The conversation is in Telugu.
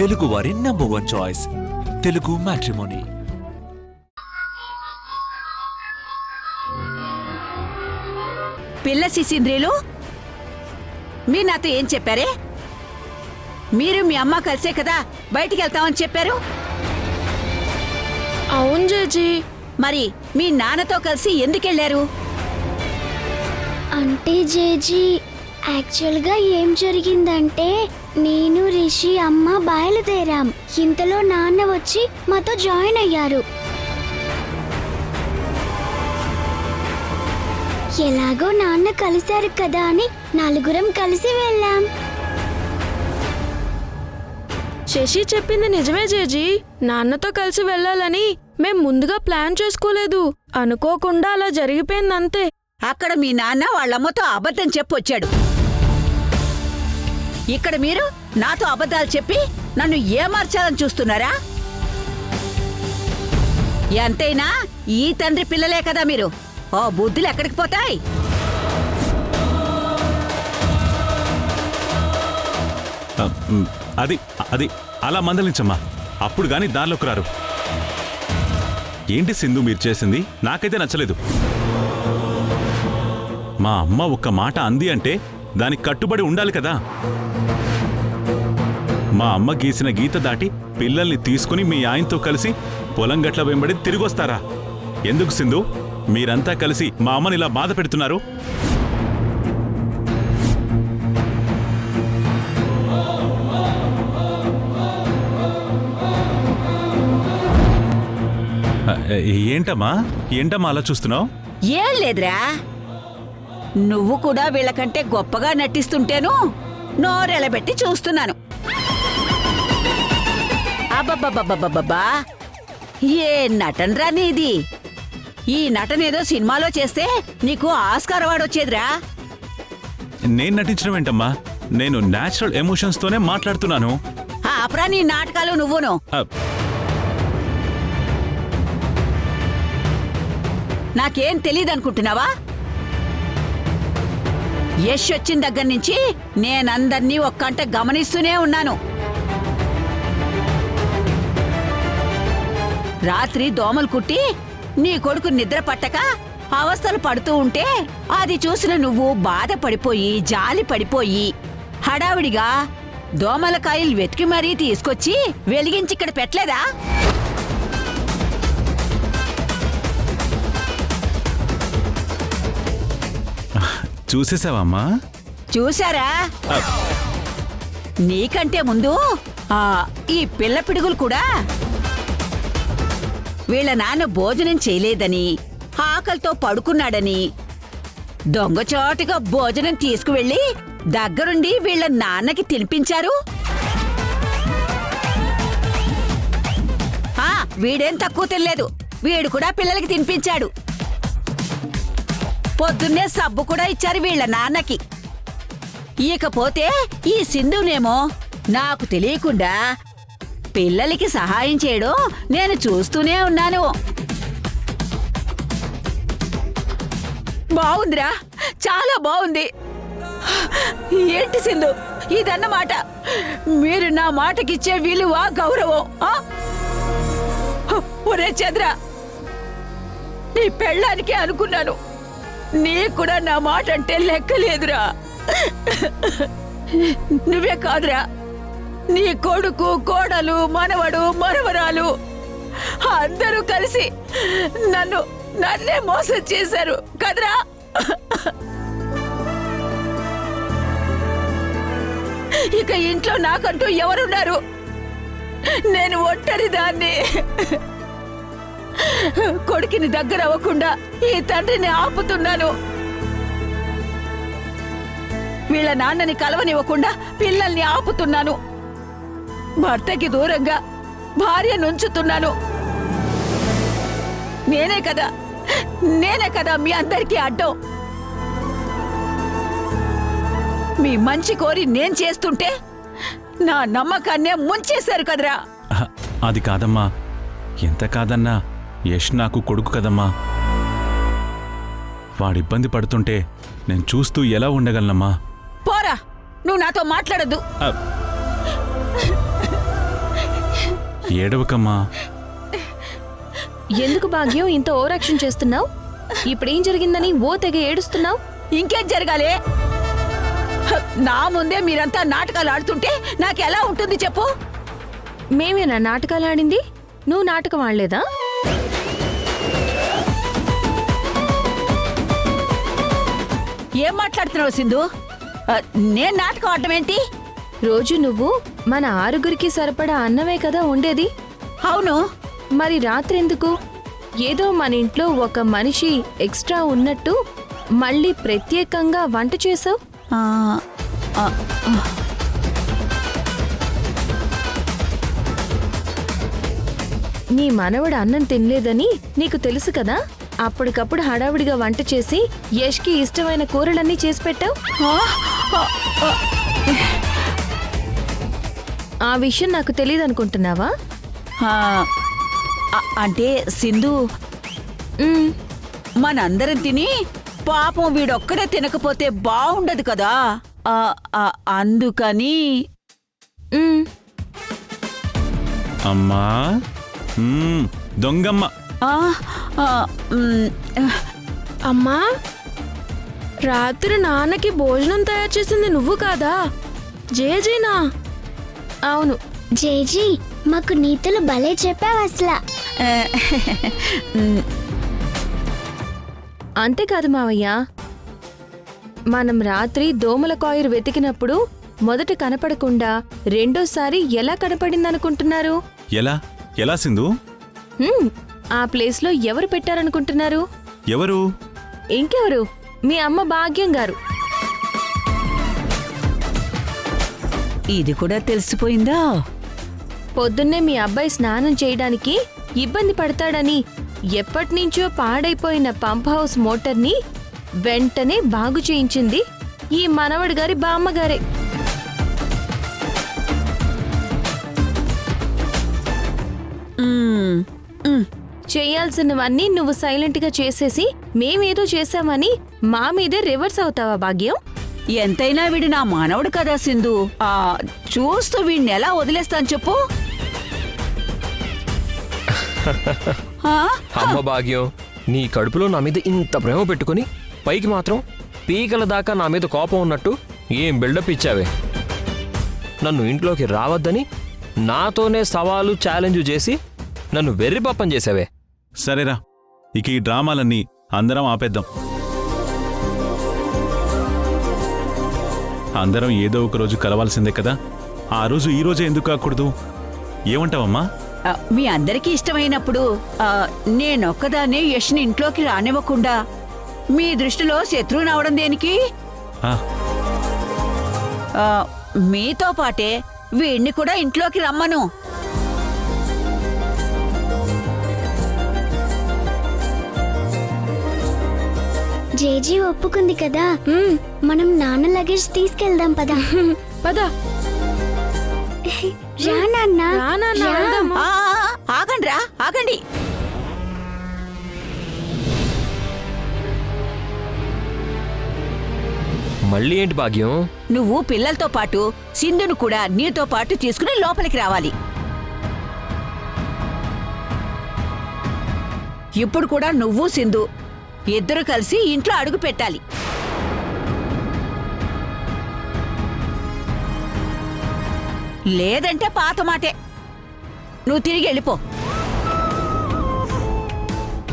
తెలుగువారి నంబర్ 1 చాయిస్ తెలుగు మ్యాట్రిమోనీ. పిల్ల శిశీంద్రియులు, మీరు నాతో ఏం చెప్పారే? మీరు మీ అమ్మ కలిసే కదా బయటికి వెళ్తామని చెప్పారు. అవును జేజీ. మరి మీ నాన్నతో కలిసి ఎందుకెళ్లారు? అంటే జేజీ, యాక్చువల్గా ఏం జరిగిందంటే నేను రిషి అమ్మ బయలుదేరాం. ఇంతలో నాన్న వచ్చి మాతో జాయిన్ అయ్యారు. ఎలాగో నాన్న కలిశారు కదా అని నలుగురం కలిసి వెళ్ళాం. శశి చెప్పింది నిజమే జేజీ. నాన్నతో కలిసి వెళ్ళాలని మేం ముందుగా ప్లాన్ చేసుకోలేదు. అనుకోకుండా అలా జరిగిపోయిందంతే. అక్కడ మీ నాన్న వాళ్ళమ్మతో అబద్ధం చెప్పొచ్చాడు. ఇక్కడ మీరు నాతో అబద్ధాలు చెప్పి నన్ను ఏమార్చాలని చూస్తున్నారా? ఎంతైనా ఈ తండ్రి పిల్లలే కదా మీరు. ఓ బుద్ధులు ఎక్కడికి పోతాయి? అది అది అలా మందలించమ్మా, అప్పుడు గాని దారిలోకి రారు. ఏంటి సింధు మీరు చేసింది? నాకైతే నచ్చలేదు. మా అమ్మ ఒక్క మాట అంది అంటే దానికి కట్టుబడి ఉండాలి కదా. మా అమ్మ గీసిన గీత దాటి పిల్లల్ని తీసుకుని మీ ఆయనతో కలిసి పొలం గట్ల వెంబడి తిరిగొస్తారా? ఎందుకు సింధు మీరంతా కలిసి మా అమ్మని ఇలా బాధ పెడుతున్నారు? ఏంటమ్మా అలా చూస్తున్నావు? ఏం లేదురా, నువ్వు కూడా వీళ్ళకంటే గొప్పగా నటిస్తుంటేను నోరెలబెట్టి చూస్తున్నాను. అబ్బబ్బబ్బబ్బబ్బబ్బా, ఏ నటనరా నీది! ఈ నటనేదో సినిమాలో చేస్తే నీకు ఆస్కార్ అవార్డు వచ్చేదిరా. నేను నటించడం ఏంటమ్మా? నేను నేచురల్ ఎమోషన్స్ తోనే మాట్లాడుతున్నాను. ఆపరా నీ నాటకాలు నువ్వును. నాకేం తెలీదనుకుంటున్నావా? యశ్ వచ్చిన దగ్గర నుంచి నేనందర్నీ ఒక్కంట గమనిస్తూనే ఉన్నాను. రాత్రి దోమలు కుట్టి నీ కొడుకు నిద్ర పట్టక అవస్థలు పడుతూ ఉంటే అది చూసిన నువ్వు బాధపడిపోయి జాలి పడిపోయి హడావిడిగా దోమల కాయలు వెతికి మరీ తీసుకొచ్చి వెలిగించి ఇక్కడ పెట్టలేదా? చూసేసావమ్మా? చూశారా? నీకంటే ముందు ఈ పిల్ల పిడుగులు కూడా వీళ్ళ నాన్న భోజనం చేయలేదని ఆకలితో పడుకున్నాడని దొంగచాటుగా భోజనం తీసుకువెళ్ళి దగ్గరుండి వీళ్ళ నాన్నకి తినిపించారు. వీడేం తక్కువ తినలేదు, వీడు కూడా పిల్లలకి తినిపించాడు. పొద్దున్నే సబ్బు కూడా ఇచ్చారు వీళ్ళ నాన్నకి. ఇకపోతే ఈ సింధునేమో నాకు తెలియకుండా పిల్లలకి సహాయం చేయడం నేను చూస్తూనే ఉన్నాను. బావుందిరా, చాలా బావుంది. ఏంటి సింధు ఇదన్నమాట? మీరు నా మాటకిచ్చే విలువ గౌరవం. ఒరే చంద్ర, నీ పెళ్ళానికే అనుకున్నాను, నీ కూడా నా మాట అంటే లెక్కలేదురా. నువ్వే కాదురా, నీ కొడుకు కోడలు మనవడు మనవరాలు అందరూ కలిసి నన్నే మోసం చేశారు కదరా. ఇక ఇంట్లో నాకంటూ ఎవరున్నారు? నేను ఒంటరి దాన్ని. కొడుకుని దగ్గర అవ్వకుండా ఈ తండ్రిని ఆపుతున్నాను. వీళ్ళ నాన్నని కలవనివ్వకుండా పిల్లల్ని ఆపుతున్నాను. భర్తకి దూరంగా భార్య నుంచుతున్నాను. నేనే కదా మీ అందరికీ అడ్డం. మీ మంచి కోరి నేను చేస్తుంటే నా నమ్మకాన్నే ముంచేశారు కదరా. అది కాదమ్మా, ఎంత కాదన్నా యష్ నాకు కొడుకు కదమ్మా. వాడిబ్బంది పడుతుంటే నేను చూస్తూ ఎలా ఉండగలనమ్మా? పోరా, నువ్వు నాతో మాట్లాడద్దు. ఏడవకమ్మా. ఎందుకు భాగ్యం ఇంత ఓవరాక్షన్ చేస్తున్నావు? ఇప్పుడేం జరిగిందని ఓ తెగ ఏడుస్తున్నావు? ఇంకేం జరగాలి? నా ముందే మీరంతా నాటకాలు ఆడుతుంటే నాకెలా ఉంటుంది చెప్పు? మేమేనా నాటకాలు ఆడింది? నువ్వు నాటకం ఆడలేదా? ఏం మాట్లాడుతున్నావు సింధు? నేను నాటకం ఆడటం ఏంటి? రోజు నువ్వు మన 6గురికి సరిపడా అన్నమే కదా ఉండేది. అవును. మరి రాత్రెందుకు? ఏదో మన ఇంట్లో ఒక మనిషి ఎక్స్ట్రా ఉన్నట్టు మళ్ళీ ప్రత్యేకంగా వంట చేసావు. ఆ, ఆ, ఆ. నీ మనవడు అన్నం తినలేదని నీకు తెలుసు కదా, అప్పటికప్పుడు హడావిడిగా వంట చేసి యష్కి ఇష్టమైన కూరలన్నీ చేసి పెట్టావు. ఆ విషయం నాకు తెలియదు అనుకుంటున్నావా? అంటే సింధు, ఉమ్, మనందరం తిని పాపం వీడొక్కడే తినకపోతే బాగుండదు కదా, అందుకని. ఉమ్. అమ్మా, దొంగమ్మ. ఆ, ఆ, మ్, అమ్మా, రాత్రి నాన్నకి భోజనం తయారు చేసింది నువ్వు కాదా? జేజీనా? అవును. జేజీ, మాకు నీతులు భలే చెప్పావు అసలు. అంతేకాదు మావయ్య, మనం రాత్రి దోమల కాయిర్ వెతికినప్పుడు మొదట కనపడకుండా రెండోసారి ఎలా కనపడిందనుకుంటున్నారు? ఎలా ఎలా సింధు? ఆ ప్లేస్లో ఎవరు పెట్టారనుకుంటున్నారు? ఎవరు? ఇంకెవరు, మీ అమ్మ భాగ్యం గారు. ఇది కూడా తెలిసిపోయిందా? పొద్దున్నే మీ అబ్బాయి స్నానం చేయడానికి ఇబ్బంది పడతాడని ఎప్పటినుంచో పాడైపోయిన పంప్ హౌస్ మోటార్ని వెంటనే బాగు చేయించింది ఈ మనవడి గారి బామ్మగారే. మ్, మ్. చేయాల్సినవన్నీ నువ్వు సైలెంట్గా చేసేసి మేమేదో చేశామని మా మీదే రివర్స్ అవుతావా భాగ్యం? ఎంతైనా వీడు నా మానవుడు కదా సింధు. చూస్తూ వీడిని ఎలా వదిలేస్తాను చెప్పు? అమ్మ భాగ్యం, నీ కడుపులో నా మీద ఇంత ప్రేమ పెట్టుకుని పైకి మాత్రం పీకల దాకా నా మీద కోపం ఉన్నట్టు ఏం బిల్డప్ ఇచ్చావే? నన్ను ఇంట్లోకి రావద్దని నాతోనే సవాలు ఛాలెంజ్ చేసి నన్ను వెర్రిపప్పం చేసావే. సరేరా, ఇక ఈ డ్రామాలన్నీ అందరం ఆపేద్దాం. అందరం ఏదో ఒక రోజు కలవాల్సిందే కదా. ఆ రోజు ఈ రోజే ఎందుకు కాకూడదు? ఏమంటావమ్మా? మీ అందరికీ ఇష్టమైనప్పుడు నేనొక్కదాన్నే యష్ని ఇంట్లోకి రానివ్వకుండా మీ దృష్టిలో శత్రువుని అవడం దేనికి? ఆ, మీతో పాటే వీడిని కూడా ఇంట్లోకి రమ్మను. జేజీ ఒప్పుకుంది కదా, మనం నాన్న లగేజ్ తీసుకెళ్దాం పదా. పదా. రా నాన్న. రా నాన్న, వెళ్దామా? ఆగండి రా, ఆగండి. మళ్ళీ ఏంటి భాగ్యం? నువ్వు పిల్లలతో పాటు సింధును కూడా నీతో పాటు తీసుకుని లోపలికి రావాలి. ఇప్పుడు కూడా నువ్వు సింధు ఇద్దరు కలిసి ఇంట్లో అడుగు పెట్టాలి. లేదంటే పాత మాటే. నువ్వు తిరిగి వెళ్ళిపో.